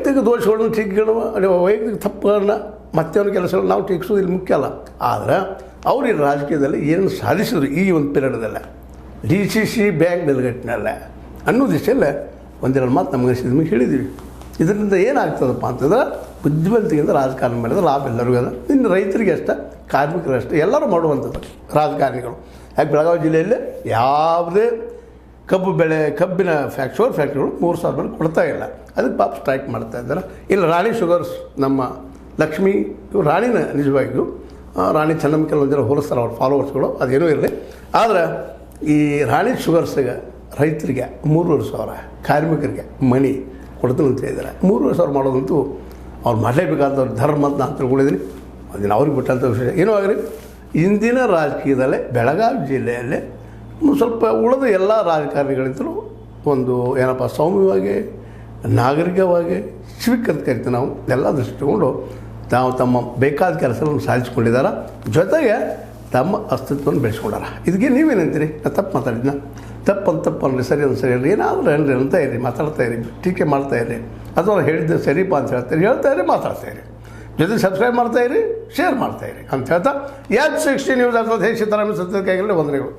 ವೈಯಕ್ತಿಕ ದೋಷಗಳನ್ನು ಟೀಕೆಗಳು ವೈಯಕ್ತಿಕ ತಪ್ಪುಗಳನ್ನ ಮತ್ತೊಂದು ಕೆಲಸಗಳು ನಾವು ಟೀಕಿಸೋದು ಇಲ್ಲಿ ಮುಖ್ಯ ಅಲ್ಲ. ಆದರೆ ಅವರು ಈ ರಾಜಕೀಯದಲ್ಲಿ ಏನು ಸಾಧಿಸಿದ್ರು ಈ ಒಂದು ಪೀರಿಯಡ್ದಲ್ಲ, DCC ಬ್ಯಾಂಕ್ ನೆಲಗಟ್ಟಿನಲ್ಲ ಅನ್ನೋ ದಿಶೆಯಲ್ಲೇ ಒಂದೆರಡು ಮಾತು ನಮಗೆ ನಿಮಗೆ ಹೇಳಿದ್ದೀವಿ. ಇದರಿಂದ ಏನಾಗ್ತದಪ್ಪ ಅಂತಂದ್ರೆ ಬುದ್ಧಿವಂತಿಕೆಯಿಂದ ರಾಜಕಾರಣ ಮಾಡಿದ್ರೆ ಲಾಭ ಎಲ್ಲರಿಗೂ ಅದ. ಇನ್ನು ರೈತರಿಗೆ ಅಷ್ಟೇ, ಕಾರ್ಮಿಕರು ಅಷ್ಟೇ, ಎಲ್ಲರೂ ಮಾಡುವಂಥದ್ದು ರಾಜಕಾರಣಿಗಳು. ಯಾಕೆ ಬೆಳಗಾವಿ ಜಿಲ್ಲೆಯಲ್ಲಿ ಯಾವುದೇ ಕಬ್ಬಿನ ಫ್ಯಾಕ್ಟ್ರಿಗಳು 3,000 ರೂಪಾಯಿ ಕೊಡ್ತಾ ಇಲ್ಲ. ಅದಕ್ಕೆ ಪಾಪ ಸ್ಟ್ರೈಕ್ ಮಾಡ್ತಾ ಇದ್ದಾರೆ. ಇಲ್ಲ ರಾಣಿ ಶುಗರ್ಸ್ ನಮ್ಮ ಲಕ್ಷ್ಮೀ ಇವರು ರಾಣಿನ ನಿಜವಾಗಿಯೂ ರಾಣಿ ಚೆನ್ನಮ್ಮ ಒಂದಿನ ಹೋಲಿಸ್ತಾರೆ ಅವ್ರ ಫಾಲೋವರ್ಸ್ಗಳು, ಅದೇನೂ ಇರಲಿ. ಆದರೆ ಈ ರಾಣಿ ಶುಗರ್ಸ್ಗೆ ರೈತರಿಗೆ 3,500 ಕಾರ್ಮಿಕರಿಗೆ ಮನಿ ಕೊಡ್ತೀನಿ ಅಂತ ಹೇಳಿದ್ದಾರೆ. 3,500 ಮಾಡೋದಂತೂ ಅವ್ರು ಮಾಡಲೇಬೇಕಾದವ್ರು ಧರ್ಮ ಅಂತ ನಾನು ತಿಳ್ಕೊಂಡಿದ್ದೀನಿ. ಅದನ್ನು ಅವ್ರಿಗೆ ಬಿಟ್ಟಂಥ ವಿಷಯ ಏನೂ ಆಗಲಿ. ಇಂದಿನ ರಾಜಕೀಯದಲ್ಲೇ ಬೆಳಗಾವಿ ಜಿಲ್ಲೆಯಲ್ಲೇ ಸ್ವಲ್ಪ ಉಳಿದ ಎಲ್ಲ ರಾಜಕಾರಣಿಗಳಿಂದಲೂ ಒಂದು ಏನಪ್ಪ ಸೌಮ್ಯವಾಗಿ, ನಾಗರಿಕವಾಗಿ, ಸಿವಿಕ್ ಅಂತ ಕರಿತೀವಿ ನಾವು, ಎಲ್ಲ ದೃಷ್ಟಿಕೊಂಡು ತಾವು ತಮ್ಮ ಬೇಕಾದ ಕೆಲಸಗಳನ್ನು ಸಾಧಿಸಿಕೊಂಡಿದ್ದಾರೆ. ಜೊತೆಗೆ ತಮ್ಮ ಅಸ್ತಿತ್ವವನ್ನು ಬೆಳೆಸ್ಕೊಂಡಾರ. ಇದಕ್ಕೆ ನೀವೇನಂತೀರಿ? ನಾನು ತಪ್ಪು ಮಾತಾಡಿದ್ನ? ತಪ್ಪು ಅನ್ನಿ, ಸರಿ ಅಂತ ಸರಿ ಅಲ್ಲ, ಏನಾದರೂ ಏನ್ರಿ ಅಂತ ಇರಿ, ಮಾತಾಡ್ತಾ ಇರಿ, ಟೀಕೆ ಮಾಡ್ತಾಯಿರಿ, ಅಥವಾ ಹೇಳಿದ್ದೆ ಸರಿಪಾ ಅಂತ ಹೇಳ್ತಾ ಇರಿ, ಮಾತಾಡ್ತಾ ಇರಿ, ಜೊತೆ ಸಬ್ಸ್ಕ್ರೈಬ್ ಮಾಡ್ತಾಯಿರಿ, ಶೇರ್ ಮಾಡ್ತಾಯಿರಿ ಅಂತ ಹೇಳ್ತಾ, ಯಾಕೆ 60 ನ್ಯೂಸ್ ಅಥವಾ ದೇಶ ತರ ಸತ್ಯಕ್ಕಾಗಲಿ ವಂದನೆಗಳು.